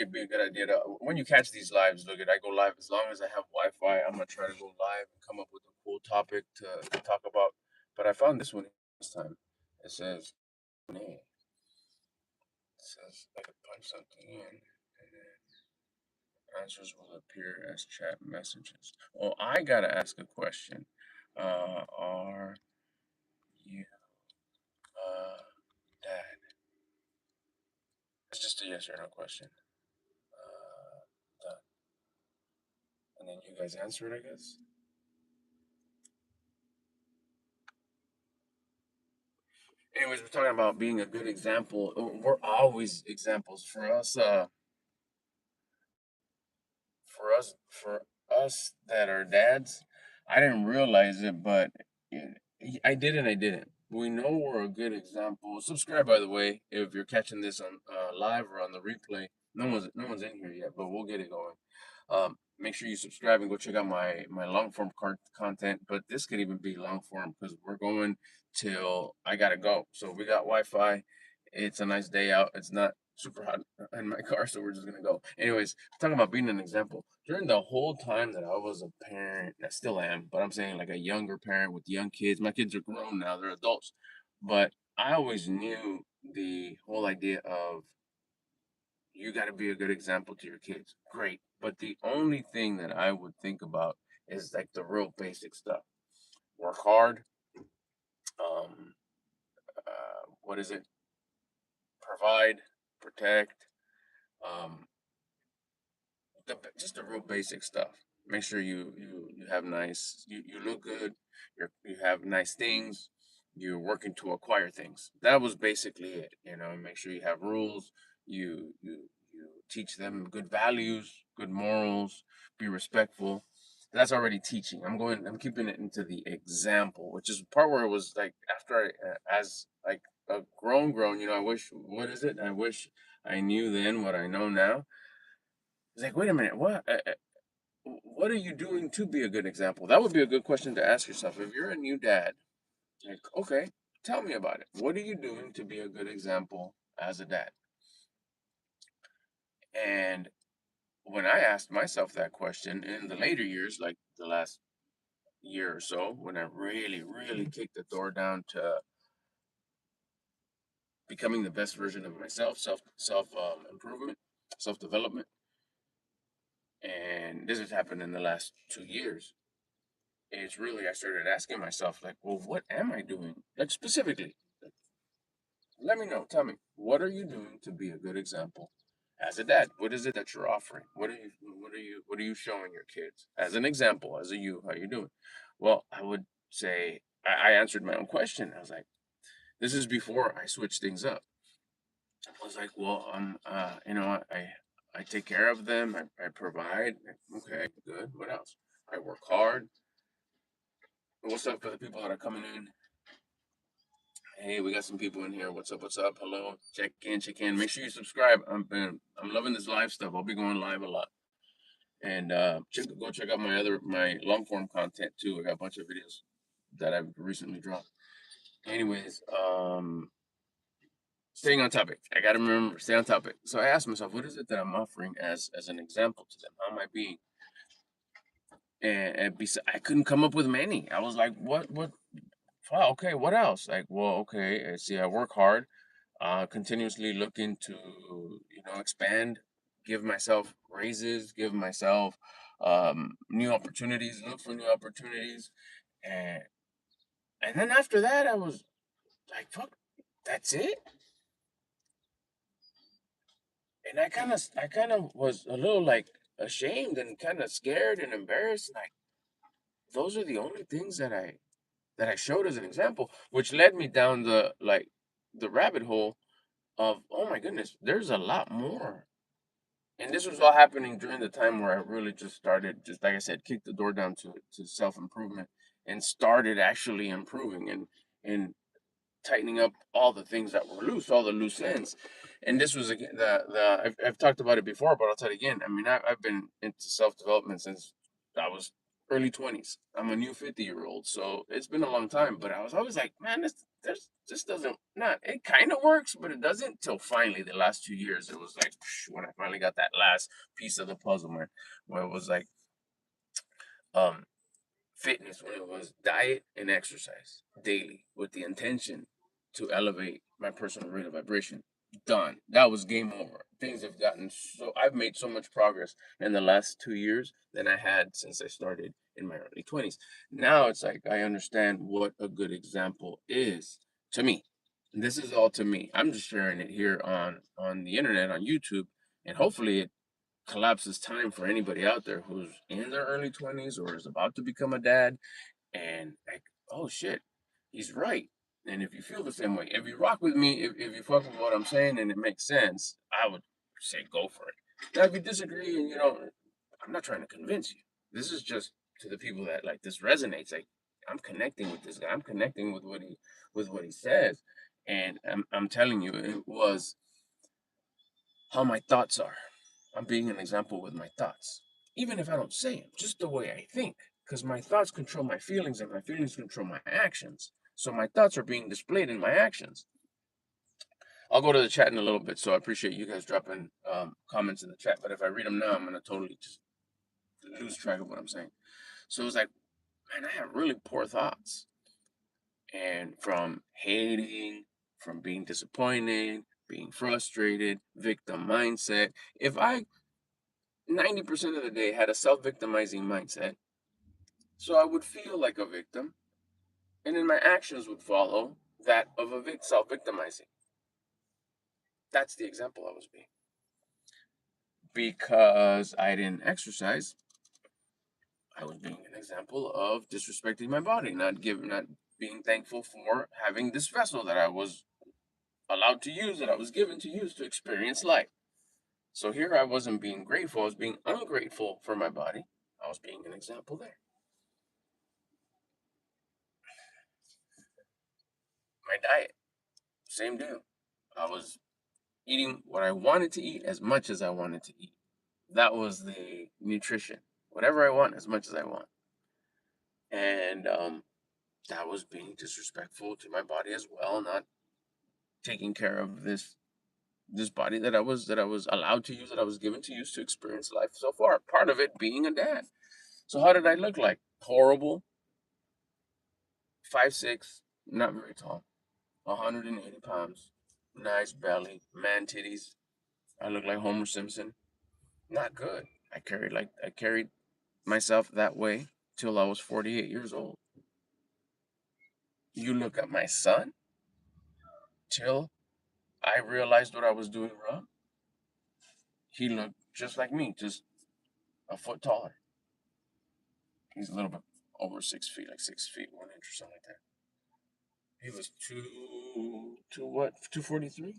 it'd be a good idea to when you catch these lives. Look at I go live as long as I have Wi-Fi. I'm gonna try to go live and come up with a cool topic to talk about. But I found this one this time. It says, "Hey," it says I could punch something in, and then answers will appear as chat messages. Well, I gotta ask a question. Are you dad? It's just a yes or no question. Done. And then you guys answer it, I guess. Anyways, we're talking about being a good example. We're always examples for us. For us that are dads. I didn't realize it, but I did and I didn't. We know we're a good example. Subscribe, by the way, if you're catching this on live or on the replay. No one's in here yet, but we'll get it going. Make sure you subscribe and go check out my long form content. But this could even be long form because we're going till I gotta go. So we got Wi-Fi. It's a nice day out. It's not super hot in my car, so we're just gonna go. Anyways, talking about being an example. During the whole time that I was a parent, I still am, but I'm saying like a younger parent with young kids. My kids are grown now; they're adults. But I always knew the whole idea of you got to be a good example to your kids. Great. But the only thing that I would think about is like the real basic stuff. Work hard. What is it? Provide, protect. Um, just the real basic stuff. Make sure you have nice. You look good. You have nice things. You're working to acquire things. That was basically it. Make sure you have rules. You teach them good values, good morals. Be respectful. That's already teaching. I'm keeping it into the example, which is the part where it was like after as like a grown. I wish. What is it? I wish I knew then what I know now. It's like, wait a minute, what? What are you doing to be a good example? That would be a good question to ask yourself. If you're a new dad, like, okay, tell me about it. What are you doing to be a good example as a dad? And when I asked myself that question in the later years, like the last year or so, when I really, really kicked the door down to becoming the best version of myself, self improvement, self development, and this has happened in the last 2 years. It's really I started asking myself, like, well, what am I doing? Like specifically, let me know. Tell me, what are you doing to be a good example as a dad? What is it that you're offering? What are you showing your kids as an example, as a you? How you doing? Well, I would say I answered my own question. I was like, this is before I switched things up. I was like, well, I take care of them. I provide. Okay, good. What else? I work hard. What's up for the people that are coming in? Hey, we got some people in here. What's up? What's up? Hello. Check in, check in. Make sure you subscribe. I'm loving this live stuff. I'll be going live a lot. And go check out my long form content too. I got a bunch of videos that I've recently dropped. Anyways, staying on topic. I gotta remember stay on topic. So I asked myself, what is it that I'm offering as an example to them? How am I being? I couldn't come up with many. I was like, what? Wow, okay, what else? Like, well, okay, see, I work hard, continuously looking to, expand, give myself raises, give myself new opportunities, look for new opportunities. And and then after that I was like, fuck, that's it? And I kind of was a little like ashamed and kind of scared and embarrassed. Like, those are the only things that I showed as an example, which led me down the rabbit hole of, oh my goodness, there's a lot more. And this was all happening during the time where I really just started, just like I said, kicked the door down to self improvement and started actually improving and tightening up all the things that were loose, all the loose ends. And this was again I've talked about it before, but I'll tell it again. I mean, I've been into self development since I was early 20s. I'm a new 50-year-old, so it's been a long time. But I was always like, man, this doesn't not. It kind of works, but it doesn't. Till finally, the last 2 years, it was like when I finally got that last piece of the puzzle, man, where it was like um fitness, when it was diet and exercise daily with the intention to elevate my personal rate of vibration. Done. That was game over. Things have gotten so, I've made so much progress in the last 2 years than I had since I started in my early 20s. Now it's like I understand what a good example is to me. This is all to me. I'm just sharing it here on the internet, on YouTube, and hopefully it collapses time for anybody out there who's in their early 20s or is about to become a dad and like, oh shit, he's right. And if you feel the same way, if you rock with me, if you fuck with what I'm saying and it makes sense, I would say go for it. Now, if you disagree and you don't, I'm not trying to convince you. This is just to the people that like this resonates. Like I'm connecting with this guy. I'm connecting with what he says, and I'm telling you, it was how my thoughts are. I'm being an example with my thoughts. Even if I don't say them, just the way I think. Because my thoughts control my feelings and my feelings control my actions. So my thoughts are being displayed in my actions. I'll go to the chat in a little bit, so I appreciate you guys dropping comments in the chat. But if I read them now, I'm going to totally just lose track of what I'm saying. So it's like, man, I have really poor thoughts. And from hating, from being disappointed, being frustrated, victim mindset. If I 90% of the day had a self-victimizing mindset, so I would feel like a victim, and then my actions would follow that of a self-victimizing. That's the example I was being. Because I didn't exercise, I was being an example of disrespecting my body, not being thankful for having this vessel that I was allowed to use, that I was given to use to experience life. So here I wasn't being grateful, I was being ungrateful for my body. I was being an example there. My diet, same deal. I was eating what I wanted to eat as much as I wanted to eat. That was the nutrition. Whatever I want, as much as I want. And that was being disrespectful to my body as well, not taking care of this body that I was allowed to use, that I was given to use to experience life so far. Part of it being a dad. So how did I look like? Horrible. 5'6", not very tall. 180 pounds. Nice belly, man titties. I look like Homer Simpson. Not good. I carried myself that way till I was 48 years old. You look at my son till I realized what I was doing wrong. He looked just like me, just a foot taller. He's a little bit over 6 feet, like 6 feet 1 inch or something like that. He was two what? 243.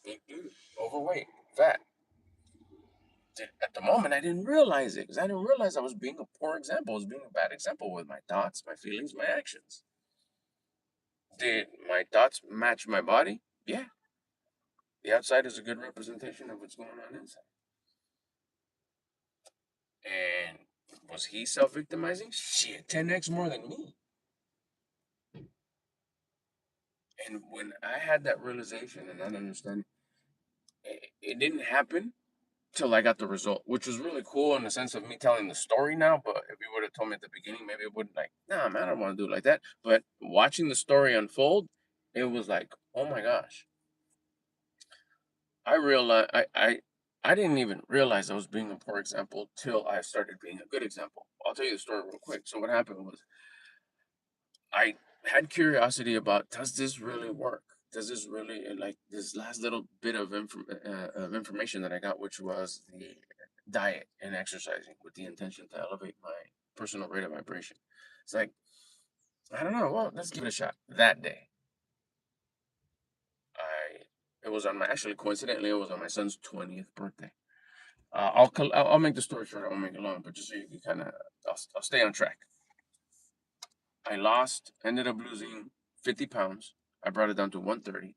Big dude, overweight, fat. At the moment, I didn't realize it because I didn't realize I was being a poor example. I was being a bad example with my thoughts, my feelings, my actions. Did my thoughts match my body? Yeah. The outside is a good representation of what's going on inside. And was he self-victimizing? Shit, 10x more than me. And when I had that realization and that understanding, it didn't happen till I got the result, which was really cool in the sense of me telling the story now. But if you would have told me at the beginning, maybe it wouldn't like, nah, man, I don't want to do it like that. But watching the story unfold, it was like, oh my gosh. I realized I didn't even realize I was being a poor example till I started being a good example. I'll tell you the story real quick. So what happened was I had curiosity about, does this really work? Does this really like this last little bit of information that I got, which was the diet and exercising with the intention to elevate my personal rate of vibration. It's like, I don't know. Well, let's give it a shot. That day, I it was on my actually coincidentally it was on my son's 20th birthday. I'll make the story short. I won't make it long, but just so you can kind of I'll stay on track. I ended up losing 50 pounds. I brought it down to 130.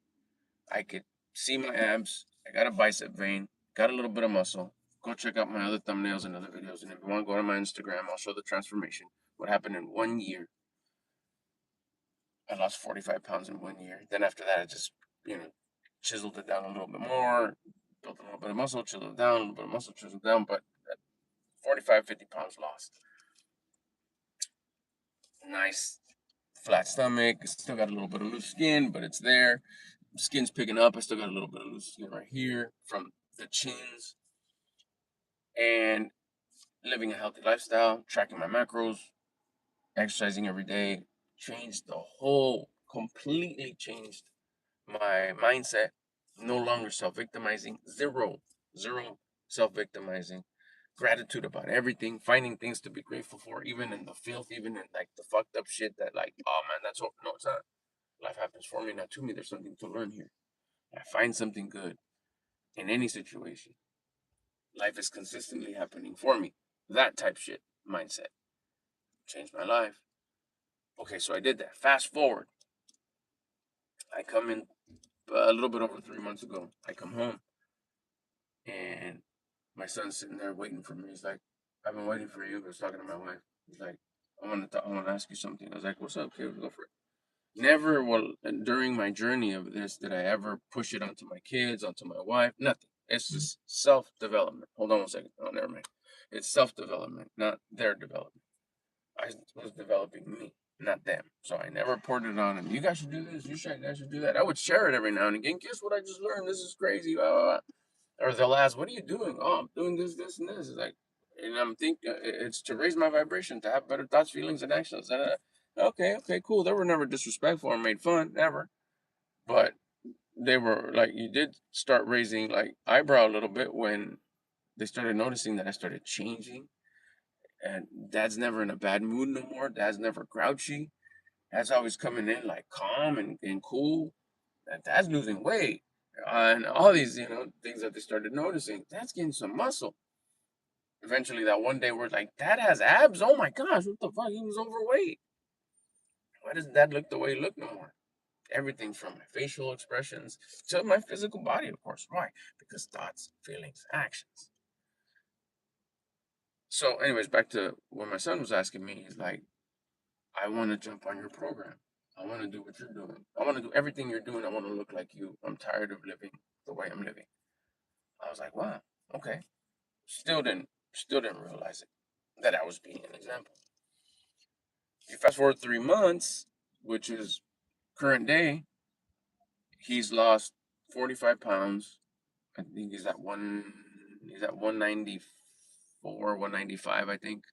I could see my abs. I got a bicep vein. Got a little bit of muscle. Go check out my other thumbnails and other videos. And if you want to go to my Instagram, I'll show the transformation. What happened in 1 year. I lost 45 pounds in 1 year. Then after that, I just, chiseled it down a little bit more, built a little bit of muscle, chiseled it down, a little bit of muscle, chiseled down. But 45, 50 pounds lost. Nice flat stomach. Still got a little bit of loose skin, but it's there. Skin's picking up. I still got a little bit of loose skin right here from the chins. And living a healthy lifestyle, tracking my macros, exercising every day, changed completely changed my mindset. No longer self-victimizing, zero self-victimizing, gratitude about everything, finding things to be grateful for, even in the filth, even in like the fucked up shit that like, oh man, that's all. No, it's not. Life happens for me, not to me. There's something to learn here. I find something good in any situation. Life is consistently happening for me. That type shit mindset changed my life. Okay, so I did that. Fast forward. I come in a little bit over 3 months ago. I come home and my son's sitting there waiting for me. He's like, I've been waiting for you. I was talking to my wife. He's like, I want to ask you something. I was like, what's up? Okay, we'll go for it. Never during my journey of this did I ever push it onto my kids, onto my wife. Nothing. It's just self-development. Hold on one second. Oh, never mind. It's self-development, not their development. I was developing me, not them. So I never poured it on them. You guys should do this. Guys should do that. I would share it every now and again. Guess what I just learned? This is crazy. Blah, blah, blah. Or they'll ask, "What are you doing?" "Oh, I'm doing this, this, and this." It's like, and I'm thinking it's to raise my vibration, to have better thoughts, feelings, and actions. Okay, okay, cool. They were never disrespectful or made fun, never. But they were like, you did start raising like eyebrow a little bit when they started noticing that I started changing. And Dad's never in a bad mood no more. Dad's never grouchy. Dad's always coming in like calm and cool. And Dad's losing weight. And all these, things that they started noticing. Dad's getting some muscle. Eventually, that one day, we're like, Dad has abs? Oh my gosh, what the fuck? He was overweight. Why doesn't Dad look the way he looked no more? Everything from my facial expressions to my physical body, of course. Why? Because thoughts, feelings, actions. So, anyways, back to what my son was asking me. He's like, I want to jump on your program. I want to do what you're doing. I want to do everything you're doing. I want to look like you. I'm tired of living the way I'm living. I was like, wow, okay. Still didn't realize it that I was being an example. You fast forward 3 months, which is current day, he's lost 45 pounds. I think he's at 194, 195, I think.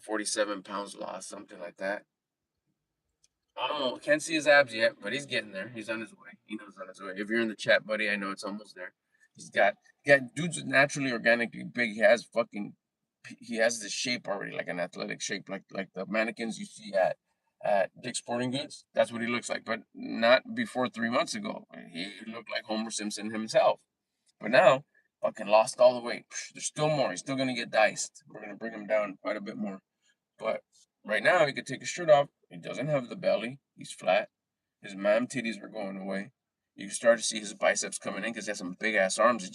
47 pounds lost, something like that. I don't know, can't see his abs yet, but he's getting there. He's on his way. He knows on his way. If you're in the chat, buddy, I know it's almost there. He got dude's naturally organically big. He has this shape already, like an athletic shape, like the mannequins you see at Dick's Sporting Goods. That's what he looks like, but not before 3 months ago. He looked like Homer Simpson himself. But now, fucking lost all the weight. There's still more. He's still gonna get diced. We're gonna bring him down quite a bit more. But right now, he could take his shirt off. He doesn't have the belly. He's flat. His man titties are going away. You can start to see his biceps coming in because he has some big ass arms.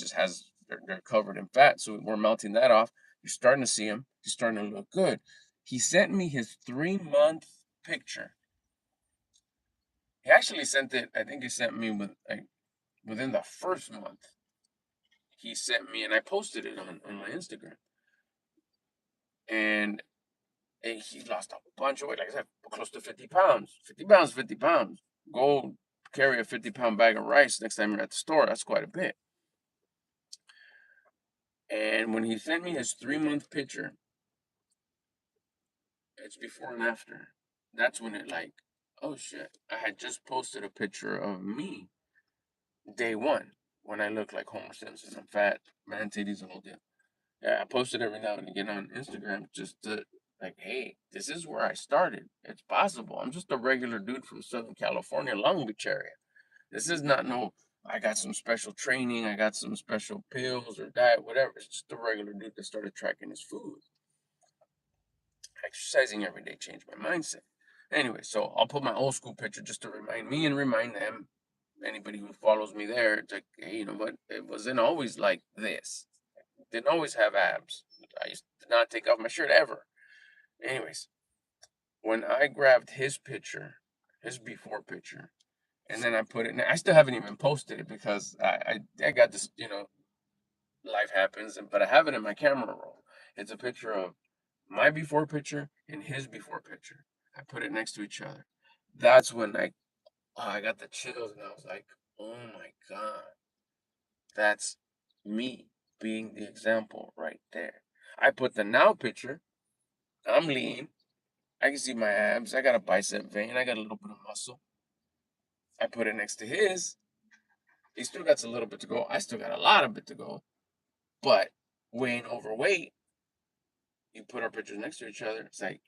They're covered in fat. So we're melting that off. You're starting to see him. He's starting to look good. He sent me his 3 month picture. He actually sent it. I think he sent me within the first month. He sent me, and I posted it on my Instagram. And he lost a bunch of weight. Like I said, close to 50 pounds. 50 pounds, 50 pounds. Go carry a 50-pound bag of rice next time you're at the store. That's quite a bit. And when he sent me his 3 month picture, it's before and after. That's when it like, oh shit. I had just posted a picture of me day one when I look like Homer Simpson. I'm fat, man titties, the whole deal. Yeah, I post it every now and again on Instagram just to like, hey, this is where I started. It's possible. I'm just a regular dude from Southern California, Long Beach area. This is not no, I got some special training, I got some special pills or diet, whatever. It's just a regular dude that started tracking his food. Exercising every day changed my mindset. Anyway, so I'll put my old school picture just to remind me and remind them Anybody who follows me there, it's like, hey, you know what? It wasn't always like this. Didn't always have abs. I used to not take off my shirt ever. Anyways, when I grabbed his picture, his before picture, and then I put it. I still haven't even posted it because I got this. Life happens, but I have it in my camera roll. It's a picture of my before picture and his before picture. I put it next to each other. That's when I got the chills, and I was like, oh my god, that's me being the example right there. I put the now picture. I'm lean. I can see my abs. I got a bicep vein. I got a little bit of muscle. I put it next to his. He still got a little bit to go. I still got a lot of bit to go. But weighing overweight, you put our pictures next to each other. It's like,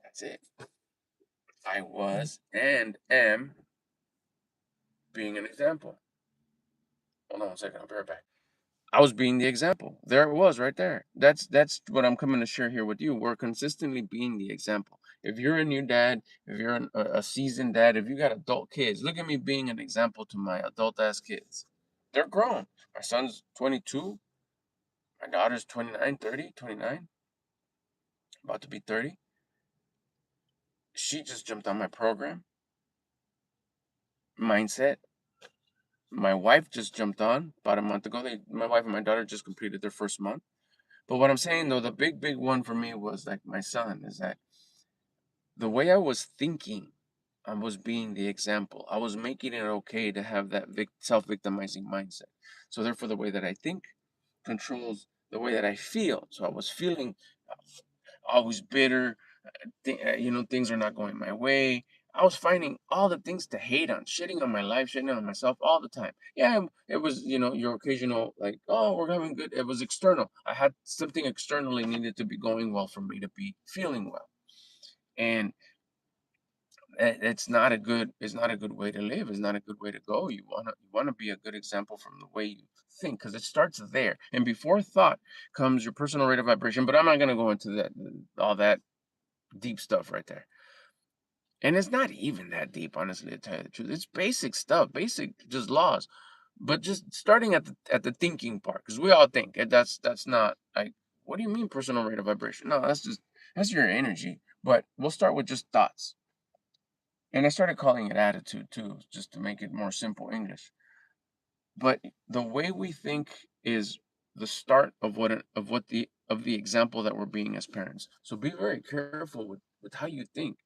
that's it. I was and am being an example. Hold on 1 second. I'll be right back. I was being the example. There it was right there. That's what I'm coming to share here with you. We're consistently being the example. If you're a new dad, if you're a seasoned dad, if you got adult kids, look at me being an example to my adult ass kids. They're grown. My son's 22. My daughter's 29, 30, 29, about to be 30. She just jumped on my program. Mindset. My wife just jumped on about a month ago. My wife and my daughter just completed their first month. But what I'm saying though, the big one for me was like my son is that the way I was thinking, I was being the example. I was making it okay to have that self-victimizing mindset. So therefore, the way that I think controls the way that I feel. So I was feeling always bitter. Things are not going my way. I was finding all the things to hate on, shitting on my life, shitting on myself all the time. Yeah, it was, your occasional, like, oh, we're having good. It was external. I had something externally needed to be going well for me to be feeling well. And it's not a good way to live. It's not a good way to go. You wanna be a good example from the way you think, because it starts there. And before thought comes your personal rate of vibration. But I'm not gonna go into that all that deep stuff right there. And it's not even that deep, honestly, to tell you the truth. It's basic stuff, basic just laws. But just starting at the thinking part, because we all think, and that's not like, what do you mean personal rate of vibration? No, that's your energy. But we'll start with just thoughts. And I started calling it attitude too, just to make it more simple English. But the way we think is the start of the example that we're being as parents. So be very careful with how you think.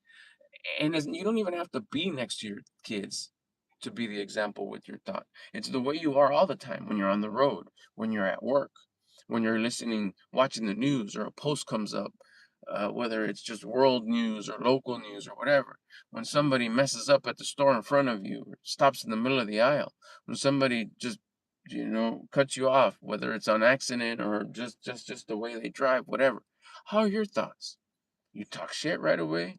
And you don't even have to be next to your kids to be the example with your thought. It's the way you are all the time when you're on the road, when you're at work, when you're watching the news, or a post comes up, whether it's just world news or local news or whatever. When somebody messes up at the store in front of you, or stops in the middle of the aisle, when somebody just cuts you off, whether it's on accident or just the way they drive, whatever. How are your thoughts? You talk shit right away.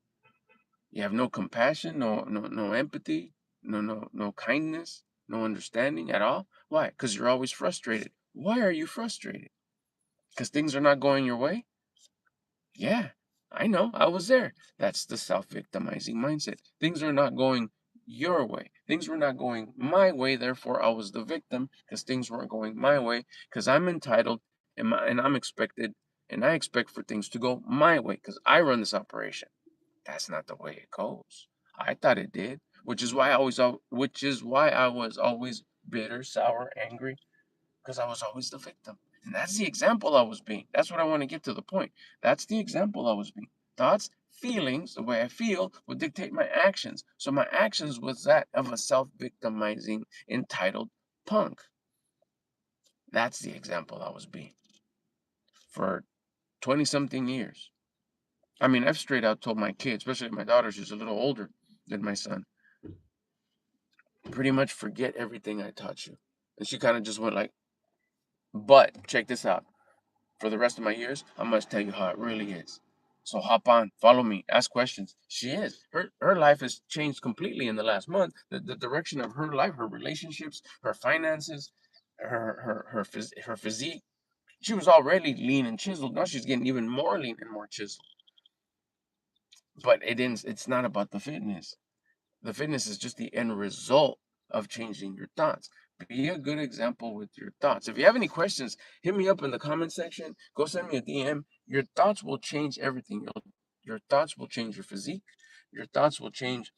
You have no compassion, no empathy, no kindness, no understanding at all. Why? Because you're always frustrated. Why are you frustrated? Because things are not going your way? Yeah, I know. I was there. That's the self-victimizing mindset. Things are not going your way. Things were not going my way. Therefore, I was the victim because things weren't going my way. Because I'm entitled and I'm expected, and I expect for things to go my way because I run this operation. That's not the way it goes. I thought it did, which is why I was always bitter, sour, angry, because I was always the victim. And that's the example I was being. That's what I want to get to the point. That's the example I was being. Thoughts, feelings, the way I feel would dictate my actions. So my actions was that of a self-victimizing, entitled punk. That's the example I was being for 20 something years. I mean, I've straight out told my kids, especially my daughter, she's a little older than my son, pretty much forget everything I taught you. And she kind of just went like, but check this out. For the rest of my years, I must tell you how it really is. So hop on, follow me, ask questions. She is. Her life has changed completely in the last month. The direction of her life, her relationships, her finances, her physique. She was already lean and chiseled. Now she's getting even more lean and more chiseled. But it's not about the fitness. The fitness is just the end result of changing your thoughts. Be a good example with your thoughts. If you have any questions, hit me up in the comment section. Go send me a DM. Your thoughts will change everything. Your thoughts will change your physique. Your thoughts will change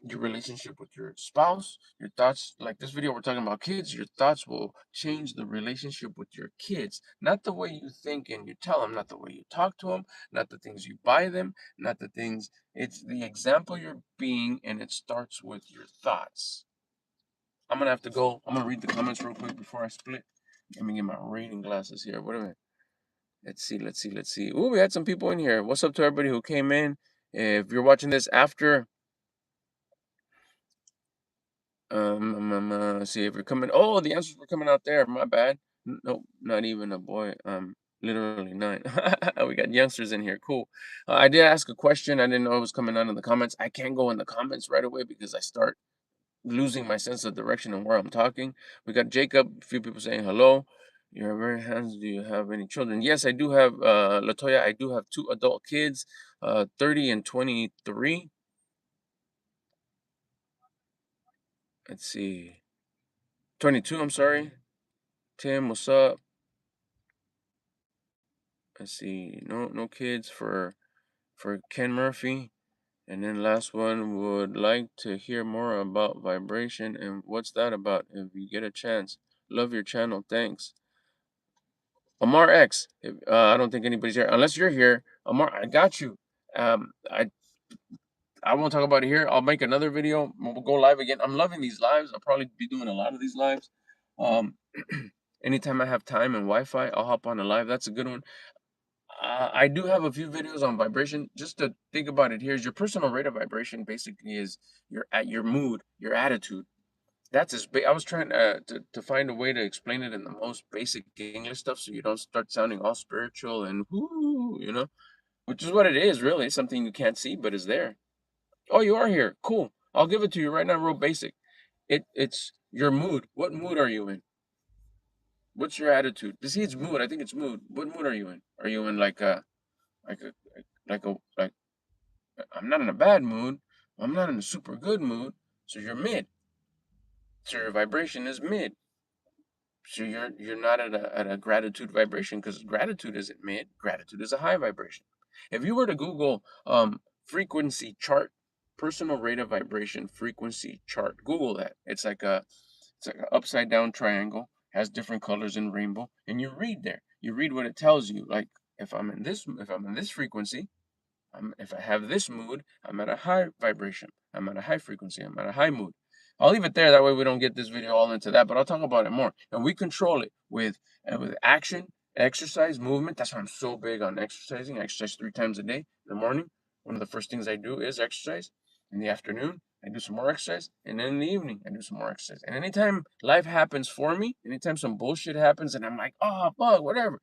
your relationship with your spouse. Your thoughts, like this video, we're talking about kids. Your thoughts will change the relationship with your kids. Not the way you think and you tell them, not the way you talk to them, not the things you buy them, not the things. It's the example you're being, and it starts with your thoughts. I'm gonna have to go. I'm gonna read the comments real quick before I split. Let me get my reading glasses here. Wait a minute. Let's see. Oh, we had some people in here. What's up to everybody who came in? If you're watching this after, see if you're coming. Oh, the answers were coming out there. My bad. Nope, not even a boy. Literally nine. We got youngsters in here. Cool. I did ask a question. I didn't know it was coming out in the comments. I can't go in the comments right away because I start losing my sense of direction and where I'm talking. We got Jacob, a few people saying hello. You're very handsome. Do you have any children? Yes, I do have Latoya, I do have 2 adult kids, 30 and 23. Let's see. 22, I'm sorry. Tim, what's up? Let's see. No kids for Ken Murphy. And then last one, would like to hear more about vibration and what's that about if you get a chance. Love your channel. Thanks. Amar X, I don't think anybody's here. Unless you're here, Amar, I got you. Um, I I won't talk about it here. I'll make another video. We'll go live again. I'm loving these lives. I'll probably be doing a lot of these lives. Um, anytime I have time and Wi-Fi, I'll hop on a live. That's a good one. I do have a few videos on vibration. Just to think about it, here's your personal rate of vibration. Basically, is your mood, your attitude. That's as big. I was trying to find a way to explain it in the most basic English stuff, so you don't start sounding all spiritual and whoo, which is what it is, really. Something you can't see, but is there. Oh, you are here. Cool. I'll give it to you right now, real basic. It's your mood. What mood are you in? What's your attitude? See, it's mood. I think it's mood. What mood are you in? Are you in like a like I'm not in a bad mood. I'm not in a super good mood. So you're mid. So your vibration is mid. So you're not at a gratitude vibration because gratitude isn't mid. Gratitude is a high vibration. If you were to Google frequency chart, personal rate of vibration frequency chart, Google that. It's like an upside down triangle, has different colors in rainbow, and you read there. You read what it tells you. Like if I'm in this frequency, if I have this mood, I'm at a high vibration. I'm at a high frequency. I'm at a high mood. I'll leave it there. That way we don't get this video all into that, but I'll talk about it more. And we control it with action, exercise, movement. That's why I'm so big on exercising. I exercise 3 times a day. In the morning, one of the first things I do is exercise. In the afternoon, I do some more exercise. And then in the evening, I do some more exercise. And anytime life happens for me, anytime some bullshit happens and I'm like, oh, fuck, whatever.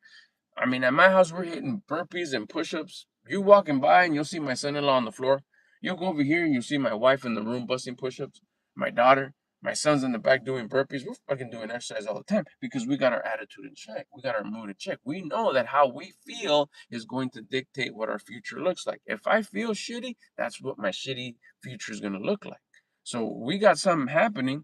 I mean, at my house, we're hitting burpees and push-ups. You walking by and you'll see my son-in-law on the floor. You'll go over here and you'll see my wife in the room busting push-ups. My daughter, my son's in the back doing burpees. We're fucking doing exercise all the time because we got our attitude in check. We got our mood in check. We know that how we feel is going to dictate what our future looks like. If I feel shitty, that's what my shitty future is going to look like. So we got something happening.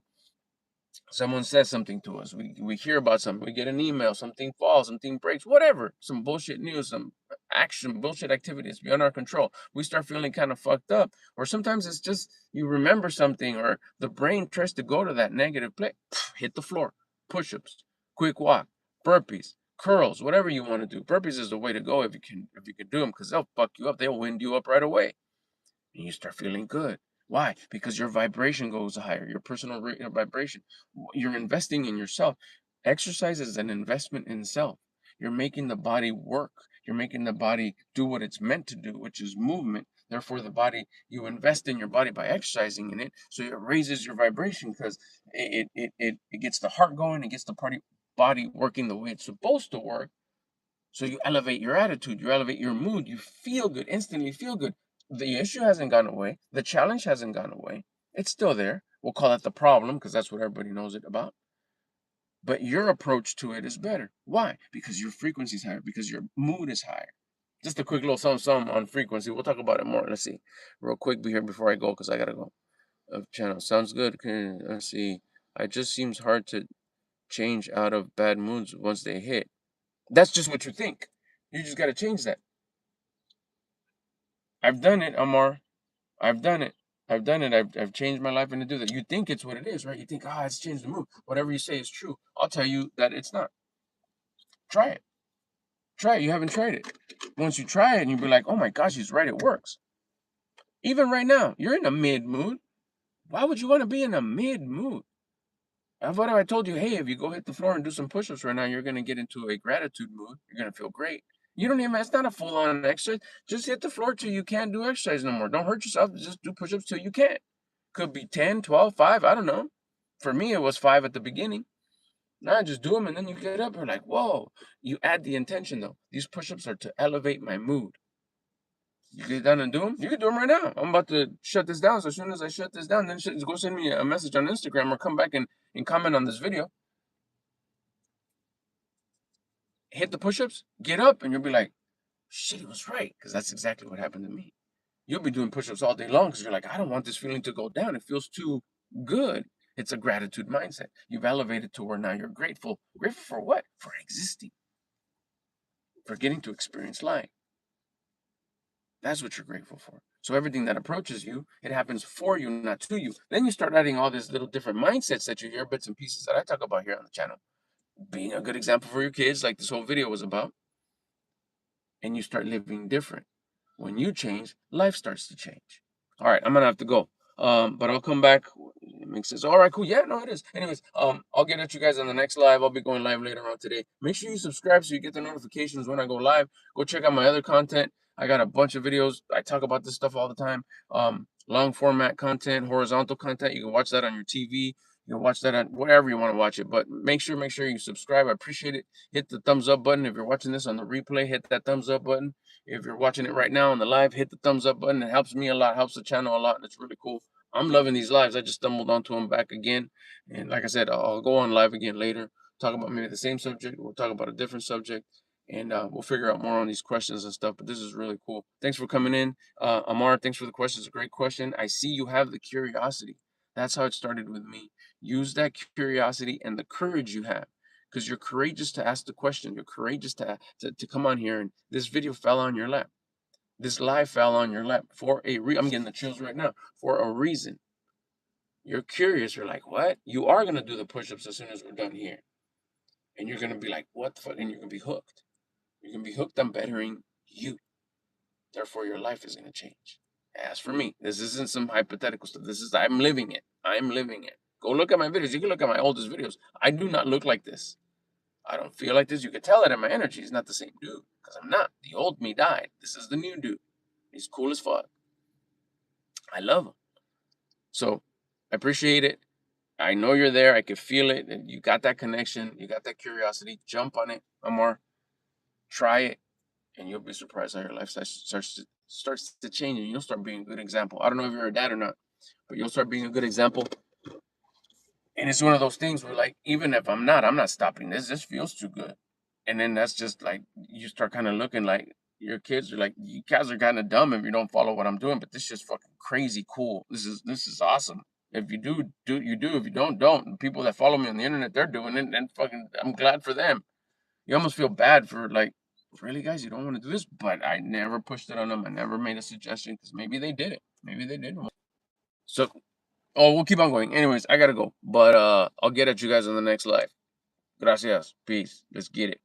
Someone says something to us. We hear about something. We get an email. Something falls. Something breaks. Whatever. Some bullshit news. Some action. Bullshit activities beyond our control. We start feeling kind of fucked up. Or sometimes it's just you remember something, or the brain tries to go to that negative place. Hit the floor. Push-ups. Quick walk. Burpees. Curls. Whatever you want to do. Burpees is the way to go if you can do them, because they'll fuck you up. They'll wind you up right away, and you start feeling good. Why? Because your vibration goes higher, your personal rate of vibration. You're investing in yourself. Exercise is an investment in self. You're making the body work. You're making the body do what it's meant to do, which is movement. Therefore, the body, you invest in your body by exercising in it, so it raises your vibration because it gets the heart going, it gets the body working the way it's supposed to work. So you elevate your attitude, you elevate your mood, you feel good, instantly feel good. The issue hasn't gone away, the challenge hasn't gone away. It's still there. We'll call it the problem because that's what everybody knows it about. But your approach to it is better. Why? Because your frequency is higher, because your mood is higher. Just a quick little something on frequency. We'll talk about it more. Let's see. Real quick here before I go, because I gotta go. Channel sounds good. Okay, let's see. It just seems hard to change out of bad moods once they hit. That's just what you think. You just got to change that. I've done it, Amar. I've done it. I've done it. I've changed my life into do that. You think it's what it is, right? You think, it's changed the mood. Whatever you say is true. I'll tell you that it's not. Try it. Try it. You haven't tried it. Once you try it and you'll be like, oh my gosh, he's right. It works. Even right now, you're in a mid mood. Why would you want to be in a mid mood? What if I told you, hey, if you go hit the floor and do some push-ups right now, you're going to get into a gratitude mood. You're going to feel great. You don't even, it's not a full-on exercise. Just hit the floor till you can't do exercise no more. Don't hurt yourself. Just do push-ups till you can't. Could be 10, 12, 5, I don't know. For me, it was 5 at the beginning. Now I just do them and then you get up. You're like, whoa. You add the intention though. These push-ups are to elevate my mood. You get down and do them? You can do them right now. I'm about to shut this down. So as soon as I shut this down, then go send me a message on Instagram or come back and comment on this video. Hit the push-ups, get up, and you'll be like, shit, he was right. Because that's exactly what happened to me. You'll be doing push-ups all day long because you're like, I don't want this feeling to go down. It feels too good. It's a gratitude mindset. You've elevated to where now you're grateful. Grateful for what? For existing. For getting to experience life. That's what you're grateful for. So everything that approaches you, it happens for you, not to you. Then you start adding all these little different mindsets that you hear, bits and pieces that I talk about here on the channel. Being a good example for your kids, like this whole video was about. And you start living different. When you change, life starts to change. All right, I'm gonna have to go. But I'll come back. It makes sense. All right, cool. Yeah, no, it is. Anyways, I'll get at you guys on the next live. I'll be going live later on today. Make sure you subscribe so you get the notifications when I go live. Go check out my other content. I got a bunch of videos. I talk about this stuff all the time. Long format content, horizontal content. You can watch that on your TV. You can watch that on wherever you want to watch it. But make sure you subscribe. I appreciate it. Hit the thumbs up button. If you're watching this on the replay, hit that thumbs up button. If you're watching it right now on the live, hit the thumbs up button. It helps me a lot, helps the channel a lot, and it's really cool. I'm loving these lives. I just stumbled onto them back again. And like I said, I'll go on live again later, talk about maybe the same subject. We'll talk about a different subject, and we'll figure out more on these questions and stuff. But this is really cool. Thanks for coming in. Amar, thanks for the question. It's a great question. I see you have the curiosity. That's how it started with me. Use that curiosity and the courage you have, because you're courageous to ask the question. You're courageous to come on here, and this video fell on your lap. This live fell on your lap for a I'm getting the chills right now, for a reason. You're curious. You're like, what? You are going to do the push-ups as soon as we're done here. And you're going to be like, what the fuck? And you're going to be hooked. You're going to be hooked on bettering you. Therefore, your life is going to change. As for me, this isn't some hypothetical stuff. I'm living it. I'm living it. Go look at my videos. You can look at my oldest videos. I do not look like this. I don't feel like this. You can tell that in my energy is not the same dude. Because I'm not. The old me died. This is the new dude. He's cool as fuck. I love him. So I appreciate it. I know you're there. I can feel it. And you got that connection. You got that curiosity. Jump on it, Amar. Try it. And you'll be surprised how your life starts to change. And you'll start being a good example. I don't know if you're a dad or not, but you'll start being a good example. And it's one of those things where, like, even if I'm not stopping this. This feels too good. And then that's just like, you start kind of looking like your kids are like, you guys are kind of dumb if you don't follow what I'm doing, but this is just fucking crazy cool. This is awesome. If you do, you do. If you don't. The people that follow me on the internet, they're doing it, and fucking, I'm glad for them. You almost feel bad for, like, really, guys, you don't want to do this? But I never pushed it on them. I never made a suggestion because maybe they did it. Maybe they didn't. So, we'll keep on going. Anyways, I gotta go. But I'll get at you guys on the next live. Gracias. Peace. Let's get it.